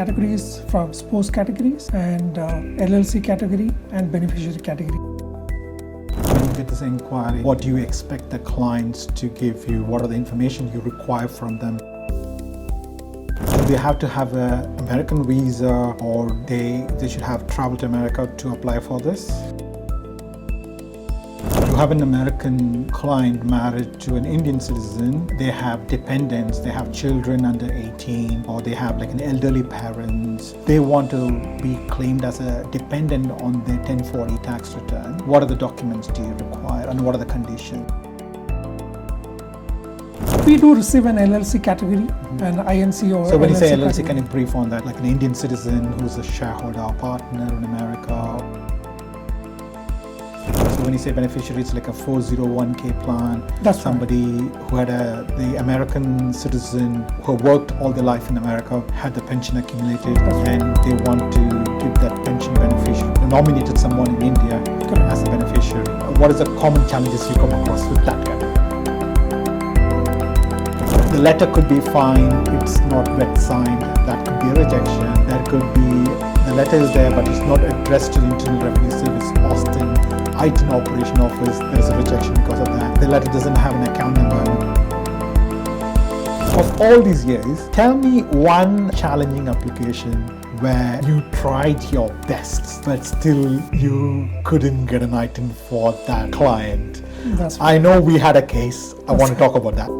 categories from spouse categories and LLC category and beneficiary category. When you get this inquiry, what do you expect the clients to give you? What are the information you require from them? Do they have to have an American visa, or they should have traveled to America to apply for this? You have an American client married to an Indian citizen, they have dependents, they have children under 18, or they have like an elderly parents. They want to be claimed as a dependent on their 1040 tax return. What are the documents do you require, and what are the conditions? We do receive an LLC category, an INC or So when you say LLC LLC, category. can you brief on that? Like an Indian citizen who's a shareholder or partner in America? So when you say beneficiaries, like a 401k plan, That's somebody who had the American citizen who worked all their life in America, had the pension accumulated, and they want to give that pension beneficiary. They nominated someone in India as a beneficiary. What is the common challenges you come across with that category? The letter could be fine, it's not wet signed, that could be a rejection. There could be, the letter is there but it's not addressed to the Internal Revenue Service Austin ITIN Operation Office. There is a rejection because of that. The letter doesn't have an account number. Of all these years, tell me one challenging application where you tried your best but still you couldn't get an ITIN for that client. That's right. I know we had a case, I want to talk about that.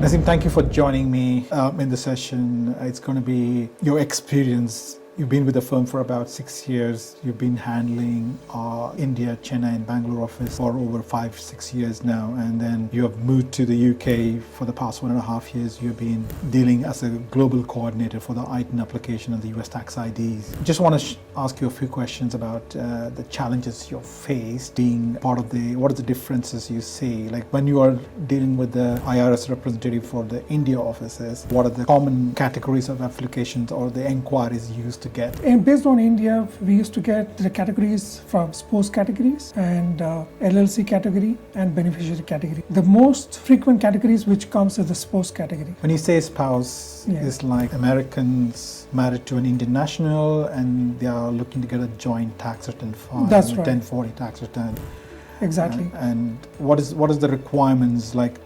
Nazim, thank you for joining me in the session. It's going to be your experience. You've been with the firm for about 6 years. You've been handling our India, Chennai and Bangalore office for over 5-6 years now. And then you have moved to the UK for the past 1.5 years. You've been dealing as a global coordinator for the ITIN application and the US tax IDs. Just want to ask you a few questions about the challenges you face being part of what are the differences you see? Like when you are dealing with the IRS representative for the India offices, what are the common categories of applications or the inquiries used to get? And based on India, we used to get the categories from spouse categories and LLC category and beneficiary category. The most frequent categories which comes is the spouse category. When you say spouse, Yeah. it's like Americans married to an Indian national and they are looking to get a joint tax return file, That's a right. 1040 tax return. Exactly. And what is the requirements like?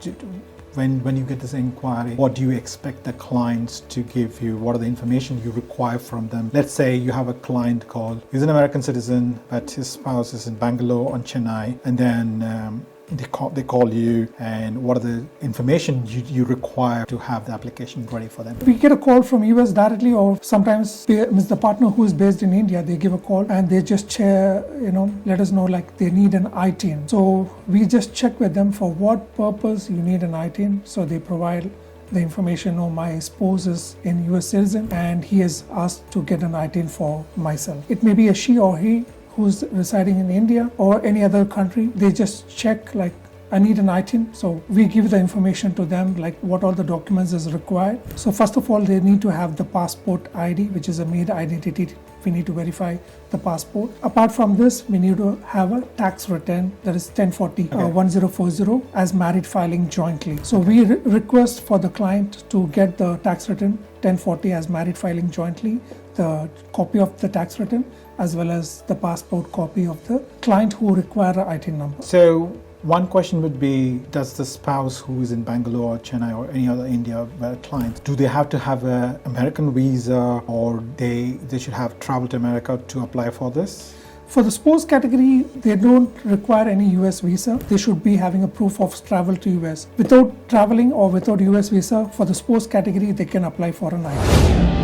When you get this inquiry, what do you expect the clients to give you? What are the information you require from them? Let's say you have a client called, he's an American citizen, but his spouse is in Bangalore or Chennai, and then they call you, and what are the information you require to have the application ready for them? We get a call from US directly, or sometimes the partner who is based in India, they give a call and they just let us know like they need an ITIN. So we just check with them for what purpose you need an ITIN. So they provide the information. Oh, my spouse is in US citizen and he has asked to get an ITIN for myself. It may be a she or he who's residing in India or any other country. They just check like, I need an ITIN. So we give the information to them, like what all the documents is required. So first of all, they need to have the passport ID, which is a made identity. We need to verify the passport. Apart from this, we need to have a tax return, that is 1040, 1040 as married filing jointly. So we request for the client to get the tax return 1040 as married filing jointly, the copy of the tax return, as well as the passport copy of the client who require an ITIN number. So one question would be, does the spouse who is in Bangalore or Chennai or any other India client, do they have to have an American visa, or they should have traveled to America to apply for this? For the spouse category, they don't require any US visa. They should be having a proof of travel to US. Without traveling or without US visa, for the spouse category, they can apply for an ITIN.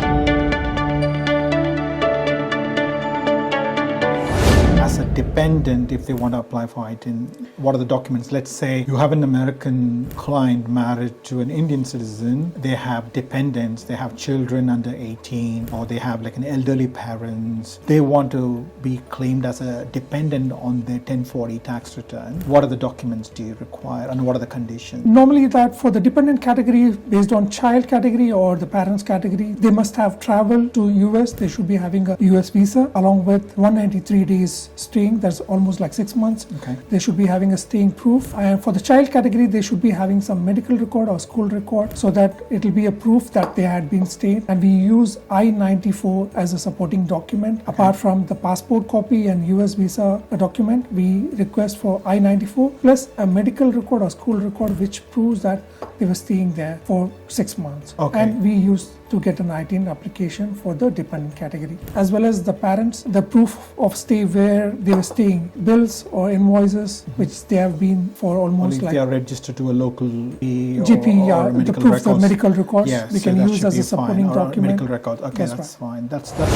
As as a dependent, if they want to apply for ITIN, what are the documents? Let's say you have an American client married to an Indian citizen. They have dependents, they have children under 18, or they have like an elderly parents. They want to be claimed as a dependent on their 1040 tax return. What are the documents do you require and what are the conditions? Normally that for the dependent category, based on child category or the parents category, they must have traveled to US. They should be having a US visa along with 193 days staying. That's almost like 6 months. Okay. They should be having a staying proof. And for the child category, they should be having some medical record or school record so that it will be a proof that they had been staying. And we use I-94 as a supporting document. Okay. Apart from the passport copy and US visa document, we request for I-94 plus a medical record or school record which proves that they were staying there for 6 months. Okay. And we use to get an ITIN application for the dependent category. As well as the parents, the proof of stay where they were staying, bills or invoices which they have been for almost Or if they are registered to a local GP, or the medical proof records. of medical records, Yeah, we so can that use should as be a supporting fine. Or document. medical record. Okay, that's right. fine. That's good.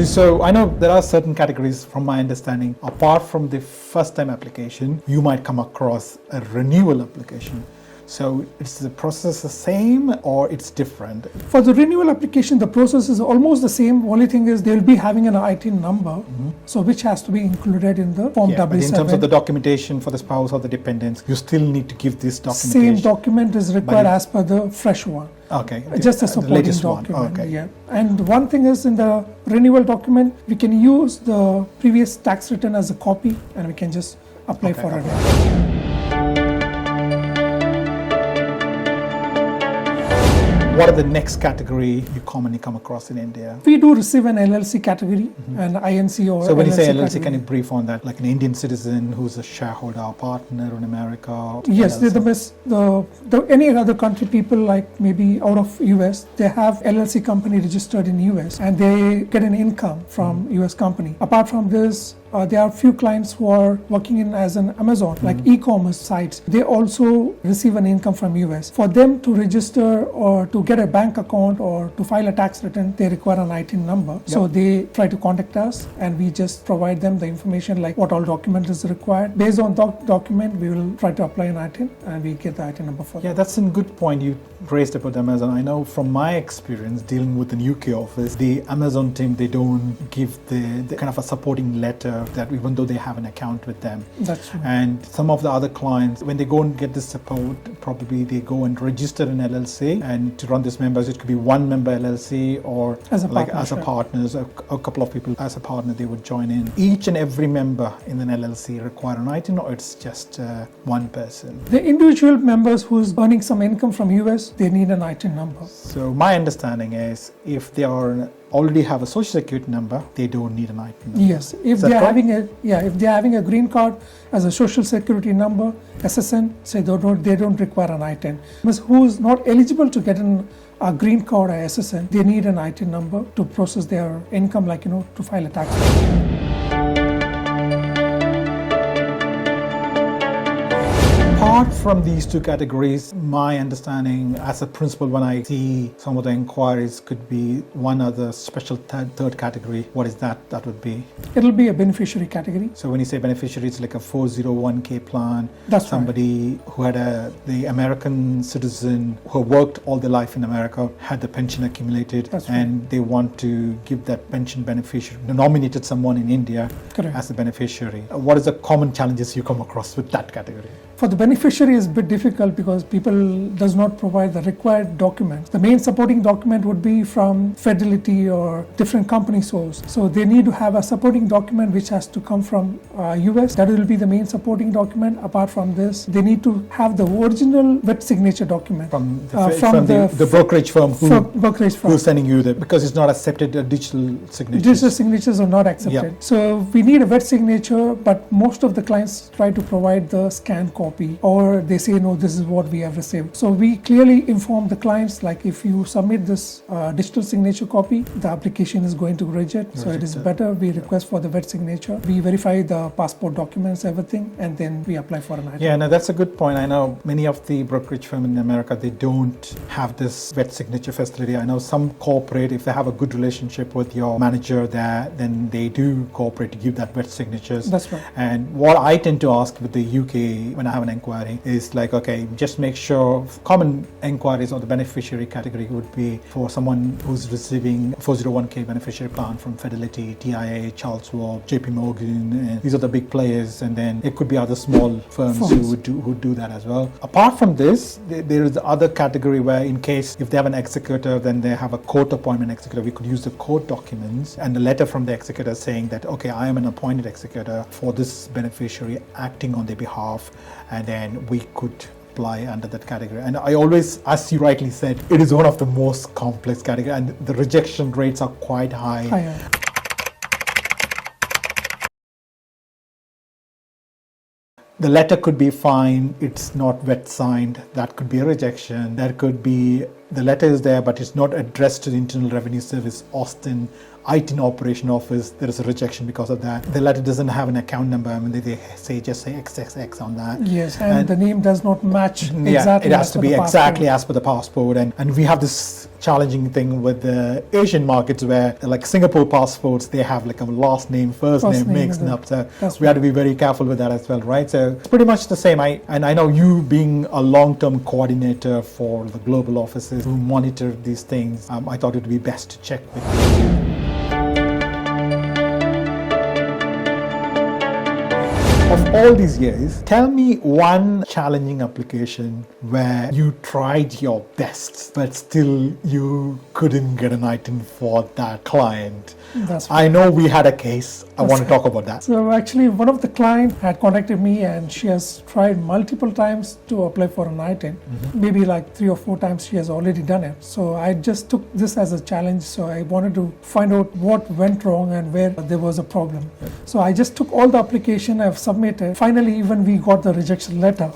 So I know there are certain categories, from my understanding, apart from the first time application, you might come across a renewal application. So is the process the same or it's different? For the renewal application, the process is almost the same. Only thing is they'll be having an ITIN number, so which has to be included in the Form But W7. in terms of the documentation for the spouse or the dependents, you still need to give this documentation. Same document is required as per the fresh one. Okay. Just a the supporting latest document. one. Okay. Yeah. And one thing is in the renewal document, we can use the previous tax return as a copy and we can just apply for it. What are the next category you commonly come across in India? We do receive an LLC category, an INC or So when you say LLC, category. can you brief on that? Like an Indian citizen who's a shareholder or partner in America? Yes, they're any other country people like maybe out of US, they have LLC company registered in US and they get an income from US company. Apart from this, there are few clients who are working in as an Amazon, like e-commerce sites. They also receive an income from US. For them to register or to get a bank account or to file a tax return, they require an ITIN number. Yep. So they try to contact us and we just provide them the information like what all document is required. Based on that document, we will try to apply an ITIN and we get the ITIN number for them. Yeah, that's a good point you raised about Amazon. I know from my experience dealing with the UK office, the Amazon team, they don't give the kind of a supporting letter that even though they have an account with them. That's true. And some of the other clients, when they go and get this support, probably they go and register an LLC, and to run this members, it could be one member LLC or as a partners, a couple of people as a partner, they would join in. Each and every member in an LLC require an ITIN, or it's just one person? The individual members who's earning some income from US, they need an ITIN number. So my understanding is if they already have a social security number, they don't need an ITIN number. Yes, if they're having a green card as a social security number, SSN, say they don't require an ITIN. But who's not eligible to get a green card or SSN, they need an ITIN number to process their income, like to file a tax return. Apart from these two categories, my understanding as a principal, when I see some of the inquiries, could be one other special third category. What is that? That would be? It'll be a beneficiary category. So when you say beneficiary, it's like a 401k plan. That's somebody right. Who had the American citizen who worked all their life in America, had the pension accumulated, That's and right. they want to give that pension beneficiary, nominated someone in India Correct. as a beneficiary. What is the common challenges you come across with that category? For the beneficiary is a bit difficult because people does not provide the required documents. The main supporting document would be from Fidelity or different company source. So they need to have a supporting document which has to come from US. That will be the main supporting document. Apart from this, they need to have the original wet signature document from the brokerage firm who's sending you because it's not accepted digital signatures. Digital signatures are not accepted. Yep. So we need a wet signature, but most of the clients try to provide the scanned copy. copy, or they say, no, this is what we have received. So we clearly inform the clients, like if you submit this digital signature copy, the application is going to reject. So it is better we request for the wet signature. We verify the passport documents, everything, and then we apply for an ITIN. Yeah, no, that's a good point. I know many of the brokerage firms in America, they don't have this wet signature facility. I know some corporate, if they have a good relationship with your manager there, then they do cooperate to give that wet signatures. That's right. And what I tend to ask with the UK when I have an inquiry is like, okay, just make sure common inquiries on the beneficiary category would be for someone who's receiving 401k beneficiary plan from Fidelity, TIA, Charles Schwab, JP Morgan, and these are the big players. And then it could be other small firms who would do that as well. Apart from this, there is the other category where in case if they have an executor, then they have a court appointment executor. We could use the court documents and the letter from the executor saying that, okay, I am an appointed executor for this beneficiary acting on their behalf, and then we could apply under that category. And I always, as you rightly said, it is one of the most complex categories, and the rejection rates are quite high. Higher. The letter could be fine, it's not wet signed, that could be a rejection. There could be, the letter is there but it's not addressed to the Internal Revenue Service, Austin, ITIN Operation Office, there is a rejection because of that. The letter doesn't have an account number, I mean they just say XXX on that. Yes, and the name does not match exactly. Yeah, it has to be exactly passport. as per the passport, and we have this challenging thing with the Asian markets where like Singapore passports, they have like a last name, first name mixed up, so we have to be very careful with that as well, right? So it's pretty much the same. I know you being a long-term coordinator for the global offices who monitor these things, I thought it would be best to check with you. Of all these years, tell me one challenging application where you tried your best, but still you couldn't get an ITIN for that client. That's right. I know we had a case. I want to talk about that. So actually, one of the clients had contacted me, and she has tried multiple times to apply for an ITIN. Maybe like 3 or 4 times she has already done it. So I just took this as a challenge. So I wanted to find out what went wrong and where there was a problem. So I just took all the application I've submitted. Finally, even we got the rejection letter.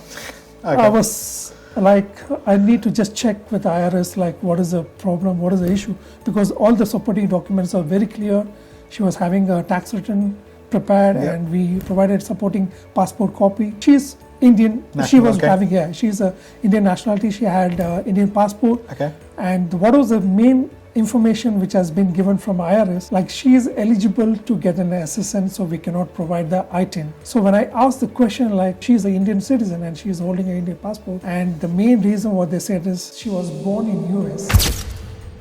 Okay. I was like, I need to just check with IRS, like what is the problem, what is the issue, because all the supporting documents are very clear. She was having a tax return prepared, and we provided supporting passport copy. She's Indian. She was having, she's a Indian nationality. She had Indian passport. Okay. And what was the main information which has been given from IRS, like she is eligible to get an SSN, so we cannot provide the ITIN. So when I asked the question, like she is an Indian citizen and she is holding an Indian passport, and the main reason what they said is she was born in US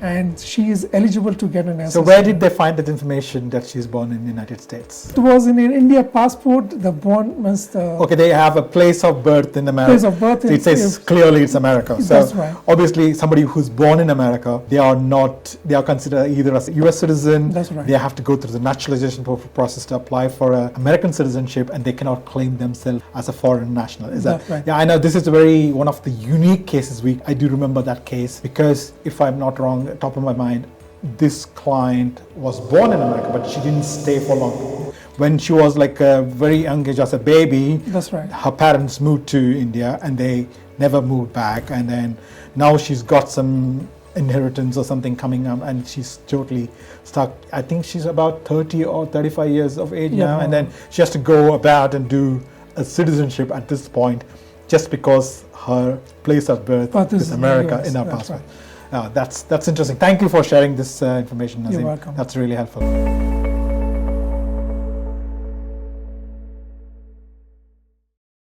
and she is eligible to get an SSN. So where did they find that information that she's born in the United States? It was in an India passport. The born means the Okay, they have a place of birth in America. place of birth. It says clearly it's America. So That's right. obviously somebody who's born in America, they are considered either as a US citizen. That's right. They have to go through the naturalization process to apply for American citizenship, and they cannot claim themselves as a foreign national. Is that right? Yeah, I know this is one of the unique cases. I do remember that case because if I'm not wrong, top of my mind, this client was born in America, but she didn't stay for long. When she was like a very young age as a baby, That's right. her parents moved to India and they never moved back, and then now she's got some inheritance or something coming up and she's totally stuck. I think she's about 30 or 35 years of age now, and then she has to go about and do a citizenship at this point just because her place of birth is America in her passport. That's interesting. Thank you for sharing this information, Nazim. You're welcome. That's really helpful.